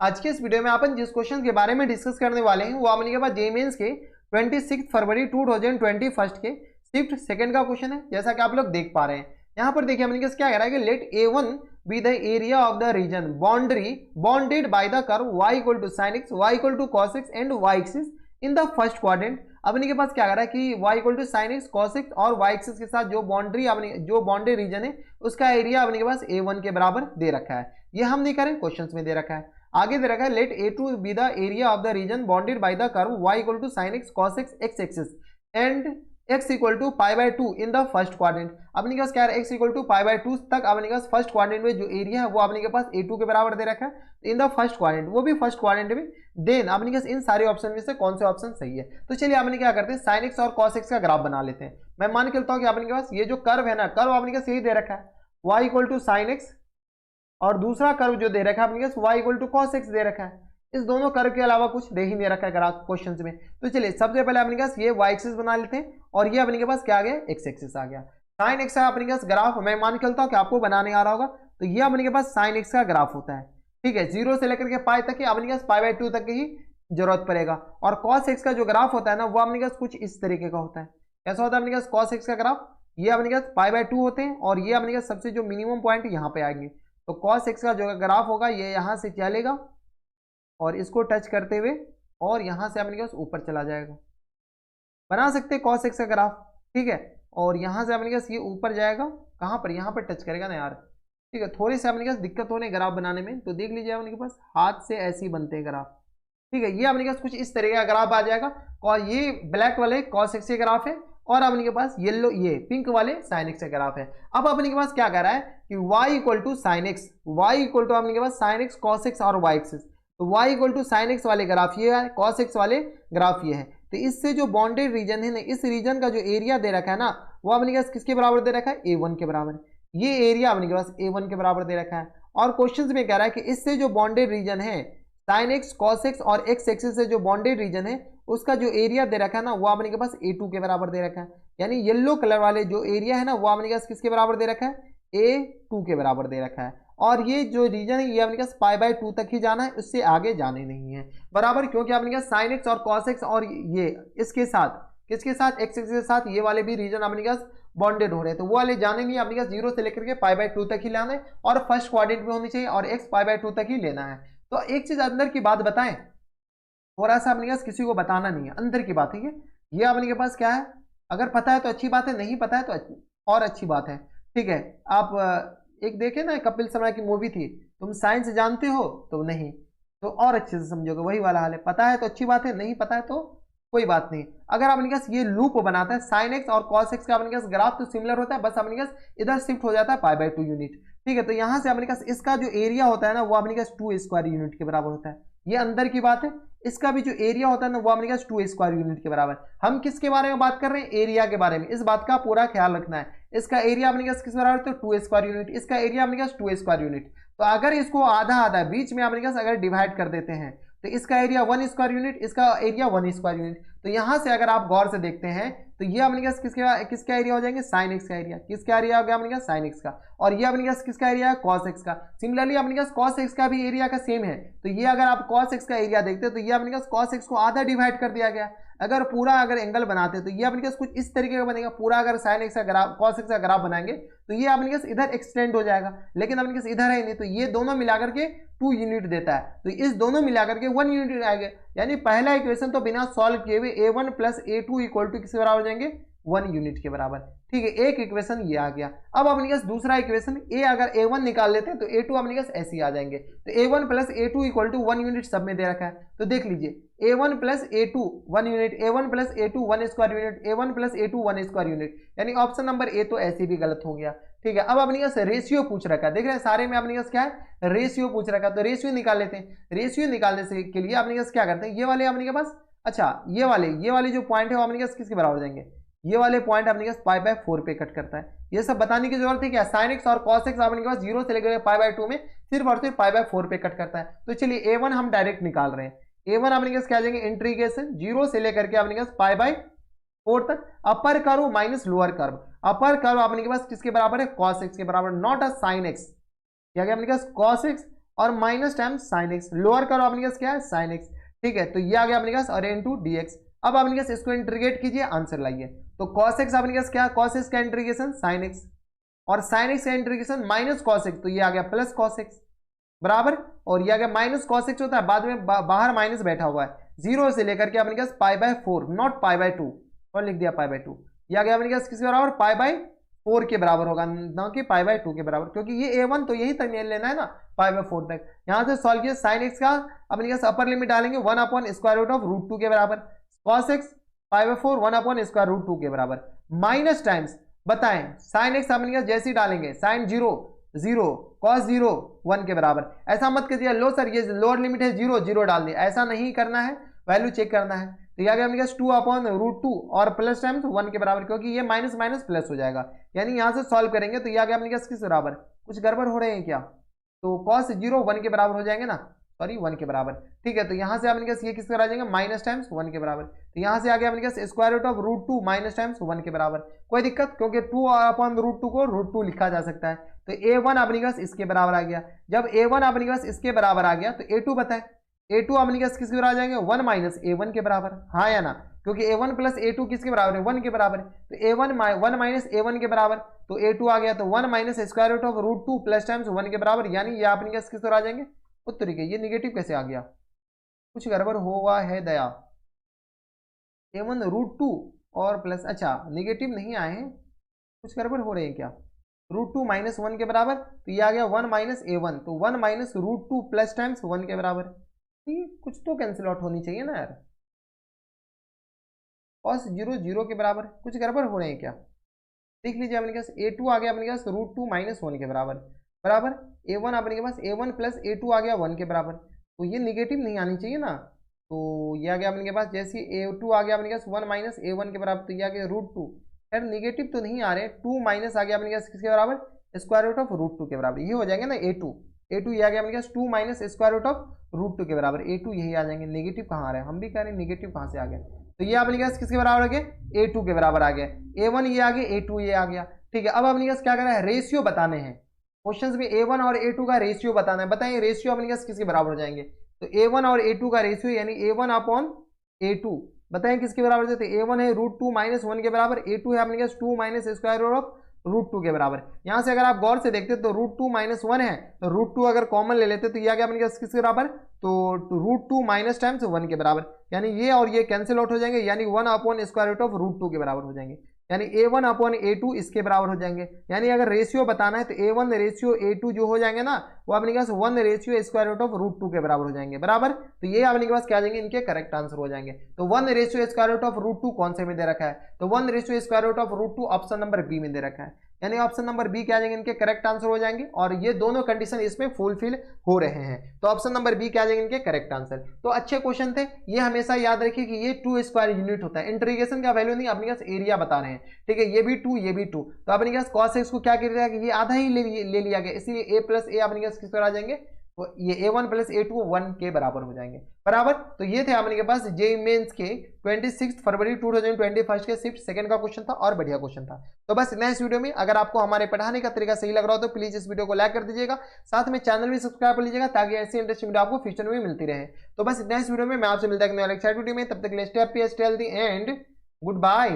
आज के इस वीडियो में अपन जिस क्वेश्चन के बारे में डिस्कस करने वाले हैं वो अपने के पास जेईई मेंस के 26 फरवरी 2021 के शिफ्ट सेकंड का क्वेश्चन है। जैसा कि आप लोग देख पा रहे हैं यहाँ पर देखिए अपने के क्या कह रहा है कि let A1 be the area of the region boundary bounded by the curve y equal to sin x, y equal to cos x and y axis in the first quadrant. अपने के पास क्या कह रहा है कि y equal to sin x, cos x और y axis के साथ जो बाउंड्री अपने जो बाउंड्री रीजन है उसका एरिया अपने के पास A1 के बराबर दे रखा है। ये हम नहीं करें, क्वेश्चन में दे रखा है। आगे दे रखा है let A2 be the area of the region bounded by the curve y equal to sin x, cos x, x axis and x equal to π/2 in the first quadrant. अपने के पास क्या है x इक्वल टू π/2 तक अपने के पास first quadrant में जो एरिया है वो अपने के पास A2 के बराबर दे रखा है इन द फर्स्ट क्वाड्रेंट, वो भी फर्स्ट क्वाड्रेंट में। देन अपने के पास इन सारे ऑप्शन में से कौन से ऑप्शन सही है, तो चलिए अपने क्या करते हैं sin x और cos x का ग्राफ बना लेते हैं। मैं मान के चलता हूँ कि अपने के पास ये जो कर्व है ना, कर्व अपने के पास यही दे रखा है y equal to sin x और दूसरा कर्व जो दे रखा है अपने के पास y equal to cos x दे रखा है। इस दोनों कर्व के अलावा कुछ दे ही नहीं रखा है ग्राफ क्वेश्चन में। तो चलिए सबसे पहले अपने पास ये y एक्सिस बना लेते हैं और ये अपने के पास क्या आ गया, x एक्सिस आ गया। sin x का अपने के पास ग्राफ मैं मान के चलता हूँ कि आपको बनाने आ रहा होगा, तो ये अपने के पास sin x का ग्राफ होता है। ठीक है, 0 से लेकर के पाई तक ही अपने के पास π/2 तक ही जरूरत पड़ेगा। और cos x का जो ग्राफ होता है ना वो अपने के पास कुछ इस तरीके का होता है। कैसा होता है अपने के पास cos x का ग्राफ, ये अपने के पास π/2 होते हैं और ये अपने के पास सबसे जो मिनिमम पॉइंट यहाँ पे आएंगे। तो cos x का जो ग्राफ होगा ये यहाँ से चलेगा और इसको टच करते हुए और यहाँ से अपने के पास ऊपर चला जाएगा। बना सकते हैं cos x का ग्राफ, ठीक है। और यहाँ से अपने के पास ये ऊपर जाएगा, कहाँ पर, यहाँ पर टच करेगा ना यार, ठीक है। थोड़ी सी अपने के पास दिक्कत हो रही है ग्राफ बनाने में, तो देख लीजिए अपने के पास हाथ से ऐसे ही बनते हैं ग्राफ, ठीक है। ये अपने के पास कुछ इस तरीके का ग्राफ आ जाएगा और ये ब्लैक वाले cos x के ग्राफ है और अपने के पास येलो ये पिंक वाले sin x का ग्राफ है। अब अपने के पास क्या कह रहा है कि y equal to sin x, y equal to अपने के पास sin x, cos x और y एक्सिस। तो y equal to sin x वाले ग्राफ ये है, cos x वाले ग्राफ ये है। तो इससे जो बाउंडेड रीजन है ना, इस रीजन का जो एरिया दे रखा है ना वो अपने के पास किसके बराबर दे रखा है, A1 के बराबर। ये एरिया अपने के पास A1 के बराबर दे रखा है। और क्वेश्चन में कह रहा है कि इससे जो बाउंडेड रीजन है sin x, cos x और x एक्सिस से जो बाउंडेड रीजन है उसका जो एरिया दे रखा है ना वो अपने के पास A2 के बराबर दे रखा है। यानी येलो कलर वाले जो एरिया है ना वो अपने के पास किसके बराबर दे रखा है, A2 के बराबर दे रखा है। और ये जो रीजन है ये अपने पास π/2 तक ही जाना है, उससे आगे जाने नहीं है बराबर, क्योंकि अपने पास sin x और cos x और ये इसके साथ किसके साथ, x एक्सिस के साथ ये वाले भी रीजन अपने पास बॉन्डेड हो रहे हैं, तो वो वाले जाने नहीं, अपने पास 0 से लेकर के π/2 तक ही लाना है और फर्स्ट क्वाड्रेंट में होनी चाहिए और x π/2 तक ही लेना है। तो एक चीज अंदर की बात बताएं, थोड़ा सा अपने पास किसी को बताना नहीं है, अंदर की बात है ये अपने के पास क्या है, अगर पता है तो अच्छी बात है, नहीं पता है तो और अच्छी बात है, ठीक है। आप एक देखे ना कपिल शर्मा की मूवी थी, तुम साइंस जानते हो तो नहीं, तो और अच्छे से समझोगे, वही वाला हाल है। पता है तो अच्छी बात है, नहीं पता है तो कोई बात नहीं। अगर अपने पास ये लूप बनाता है sin x और cos x का अपने पास ग्राफ तो सिमिलर होता है, बस अपने पास इधर शिफ्ट हो जाता है π/2 यूनिट, ठीक है। तो यहाँ से अपने पास इसका जो एरिया होता है ना वो अपने पास 2 स्क्वायर यूनिट के बराबर होता है, ये अंदर की बात है। इसका भी जो एरिया होता है ना वो अपने पास 2 स्क्वायर यूनिट के बराबर। हम किसके बारे में बात कर रहे हैं, एरिया के बारे में, इस बात का पूरा ख्याल रखना है। इसका एरिया अपने पास किस बराबर, तो 2 स्क्वायर यूनिट, इसका एरिया अपने पास 2 स्क्वायर यूनिट। तो अगर इसको आधा आधा बीच में अपने पास अगर डिवाइड कर देते हैं तो इसका एरिया 1 स्क्वायर यूनिट, इसका एरिया 1 स्क्वायर यूनिट। तो यहां से अगर आप गौर से देखते हैं तो ये अपने पास किसका एरिया हो जाएंगे, sin x का एरिया, किसका एरिया हो गया अपने पास, sin x का। और ये अपने पास किसका एरिया है, cos x का। सिमिलरली अपने पास cos x का भी एरिया का सेम है, तो ये अगर आप cos x का एरिया देखते हैं तो ये अपने पास cos x को आधा डिवाइड कर दिया गया। अगर पूरा अगर एंगल बनाते हैं तो ये अपने पास कुछ इस तरीके का बनेगा। पूरा अगर sin x का ग्राफ, cos x का ग्राफ बनाएंगे तो ये अपने पास इधर एक्सटेंड हो जाएगा, लेकिन अपने पास इधर है नहीं, तो ये दोनों मिलाकर के 2 यूनिट देता है, तो इस दोनों मिलाकर के 1 यूनिट आएगा। यानी पहला इक्वेशन तो बिना सॉल्व किए हुए A1 + A2 इक्वल टू किसके बराबर हो जाएंगे, 1 यूनिट के बराबर, ठीक है। एक इक्वेशन ये आ गया। अब अपने पास दूसरा इक्वेशन A, अगर A1 निकाल लेते हैं तो A2 अपने पास ऐसे ही आ जाएंगे। तो A1 + A2 equal to 1 unit सब में दे रखा है, तो देख लीजिए A1 + A2 1 unit, A1 + A2 1 square unit, A1 + A2 1 square unit, यानी ऑप्शन नंबर ए तो ऐसे भी गलत हो गया, ठीक है। अब अपने पास रेशियो पूछ रखा है, देख रहे हैं सारे में अपने पास क्या है, रेशियो पूछ रखा है। तो रेशियो निकाल लेते हैं। रेशियो निकालने से के लिए अपने पास क्या करते हैं, ये वाले अपने के पास, अच्छा ये वाले जो पॉइंट है वो अपने पास किसके बराबर हो जाएंगे, ये वाले पॉइंट अपने पास π/4 पे कट करता है। ये सब बताने की जरूरत है क्या, sin x और cos x अपने पास 0 से लेकर π/2 में सिर्फ और सिर्फ π/4 पे कट करता है। तो चलिए A1 हम डायरेक्ट निकाल रहे हैं। A1 अपने पास क्या आ जाएंगे, इंटीग्रेशन 0 से लेकर के अपने पास π/4 तक, upper curve minus lower curve. Upper curve अपने के पास किसके बराबर है, cos x के बराबर, नॉट अ sin x, क्या अपने पास cos x और minus times sine x, lower करो अपने पास क्या है साइन एक्स, ठीक है। तो ये आ गया अपने पास और इनटू dx। अब अपने पास इसको इंटीग्रेट कीजिए, आंसर लाइए। तो cos x अपने पास क्या, cos x का इंटीग्रेशन sin x, और sin x का इंटीग्रेशन माइनस cos x, तो ये आ गया प्लस cos x बराबर, और ये आ गया माइनस cos x होता है, बाद में बाहर माइनस बैठा हुआ है, 0 से लेकर के अपने पास π/4, नॉट π/2, और लिख दिया π/2। ये आ गया अपने पास किसके बराबर, π/4 के बराबर होगा, ना कि π/2 के बराबर, क्योंकि ये a1 तो यही तक लेना है ना, π/4 तक। यहां से सॉल्व किया, sin x का अपने पास अपर लिमिट डालेंगे 1/√2 के बराबर, cos x π/4 1/√2 के बराबर, माइनस टाइम्स बताएं sin x अपने पास जैसे ही डालेंगे sin 0 0, cos 0 1 के बराबर। ऐसा मत कीजिए लो सर ये लोअर लिमिट है 0 0 डाल दिया, ऐसा नहीं करना है, वैल्यू चेक करना है। तो यह आ गया अपने पास 2/√2 और प्लस टाइम्स 1 के बराबर, क्योंकि ये माइनस माइनस प्लस हो जाएगा, यानी यहां से सॉल्व करेंगे तो यह आ गया अपने पास किस बराबर, कुछ गड़बड़ हो रहे हैं क्या, तो cos 0 1 के बराबर हो जाएंगे ना, सॉरी 1 के बराबर, ठीक है। तो यहां से अपने पास ये किसके बराबर आ जाएंगे, माइनस टाइम्स 1 के बराबर। तो यहां से आ गया अपने पास √2 माइनस टाइम्स 1 के बराबर, कोई दिक्कत, क्योंकि 2/√2 को √2 लिखा जा सकता है। तो a1 अपने पास इसके बराबर आ गया, जब a1 अपने पास इसके बराबर आ गया तो a2 बताए, a2 अपने पास किसके बराबर आ जाएंगे, 1 माइनस a1 के बराबर, हाँ या ना, क्योंकि a1 प्लस a2 किसके बराबर है, 1 के बराबर है। तो a1 1 माइनस a1 के बराबर, तो a2 आ गया, तो 1 माइनस √2 प्लस टाइम्स 1 के बराबर, यानी ये अपने पास किस तरह आ जाएंगे उत्तर के। ये निगेटिव कैसे आ गया, कुछ गड़बड़ हुआ है दया, a1 √2 और प्लस, अच्छा निगेटिव नहीं आए हैं, कुछ गड़बड़ हो रहे हैं क्या, √2 माइनस 1 के बराबर, तो ये आ गया 1 माइनस a1, तो 1 माइनस √2 प्लस टाइम्स 1 के बराबर, ठीक, कुछ तो कैंसिल आउट होनी चाहिए ना यार, cos 0 0 के बराबर, कुछ गड़बड़ हो रहे हैं क्या, देख लीजिए अपने पास a2 आ गया अपने पास √2 माइनस 1 के बराबर बराबर, a1 अपने के पास a1 प्लस a2 आ गया 1 के बराबर, तो ये निगेटिव नहीं आनी चाहिए ना, तो ये आ गया अपने के पास, जैसे a2 आ गया अपने पास 1 माइनस a1 के बराबर, तो ये आ गया √2, यार निगेटिव तो नहीं आ रहे, 2 माइनस आ गया अपने पास किसके बराबर, √2 के बराबर, ये हो जाएंगे ना a2 ये आ गया अपने पास 2 माइनस √2 के बराबर, a2 यही आ जाएंगे, नेगेटिव कहाँ आ रहे हैं, हम भी कह रहे हैं नेगेटिव कहाँ से आ गया, तो ये अपने पास किसके बराबर आ गया, a2 के बराबर आ गया, a1 ये आ गया, a2 ये आ गया, ठीक है। अब अपने पास क्या करना है, रेशियो बताने हैं, क्वेश्चंस में a1 और a2 का रेशियो बताना है, बताइए रेशियो अपने पास किसके बराबर हो जाएंगे, तो a1 और a2 का रेशियो यानी a1/a2 बताएं किसके बराबर है, तो a1 है √2 माइनस 1 के बराबर, a2 है अपने पास 2 माइनस √2 के बराबर। यहां से अगर आप गौर से देखते तो √2 माइनस 1 है, तो √2 अगर कॉमन ले लेते तो ये आ गया अपने पास किसके बराबर, तो √2 माइनस टाइम्स 1 के बराबर, यानी ये और ये कैंसिल आउट हो जाएंगे, यानी 1/√2 के बराबर हो जाएंगे, यानी a1/a2 इसके बराबर हो जाएंगे। यानी अगर रेशियो बताना है तो a1 रेशियो a2 जो हो जाएंगे ना, वो अपने पास 1 रेशियो √2 के बराबर हो जाएंगे बराबर, तो ये अपने के पास क्या आ जाएंगे, इनके करेक्ट आंसर हो जाएंगे। तो 1 रेशियो √2 कौन से में दे रखा है, तो 1 रेशियो √2 ऑप्शन नंबर बी में दे रखा है, यानी ऑप्शन नंबर बी क्या आ जाएंगे, इनके करेक्ट आंसर हो जाएंगे, और ये दोनों कंडीशन इसमें फुलफिल हो रहे हैं, तो ऑप्शन नंबर बी क्या आ जाएंगे, इनके करेक्ट आंसर। तो अच्छे क्वेश्चन थे, ये हमेशा याद रखिए कि ये 2 स्क्वायर यूनिट होता है, इंटीग्रेशन का वैल्यू नहीं, अपने पास एरिया बता रहे हैं, ठीक है, ये भी 2 ये भी 2, तो अपने पास cos x को क्या कर दिया कि ये आधा ही ले लिया गया, इसीलिए a प्लस ए अपने पास किस तरह आ जाएंगे, तो ये a1 प्लस a2 1 के बराबर हो जाएंगे बराबर। तो ये थे अपने के पास जेईई मेंस के 26 फरवरी 2021 के शिफ्ट सेकंड का क्वेश्चन था, और बढ़िया क्वेश्चन था। तो बस नेक्स्ट वीडियो में अगर आपको हमारे पढ़ाने का तरीका सही लग रहा हो तो प्लीज इस वीडियो को लाइक कर दीजिएगा, साथ में चैनल भी सब्सक्राइब कर लीजिएगा, ताकि ऐसी इंटरेस्टिंग वीडियो आपको फ्यूचर में मिलती रहे। तो बस नेक्स्ट वीडियो में मैं आपसे मिलता है वीडियो में, तब तक stay happy, stay healthy and good bye.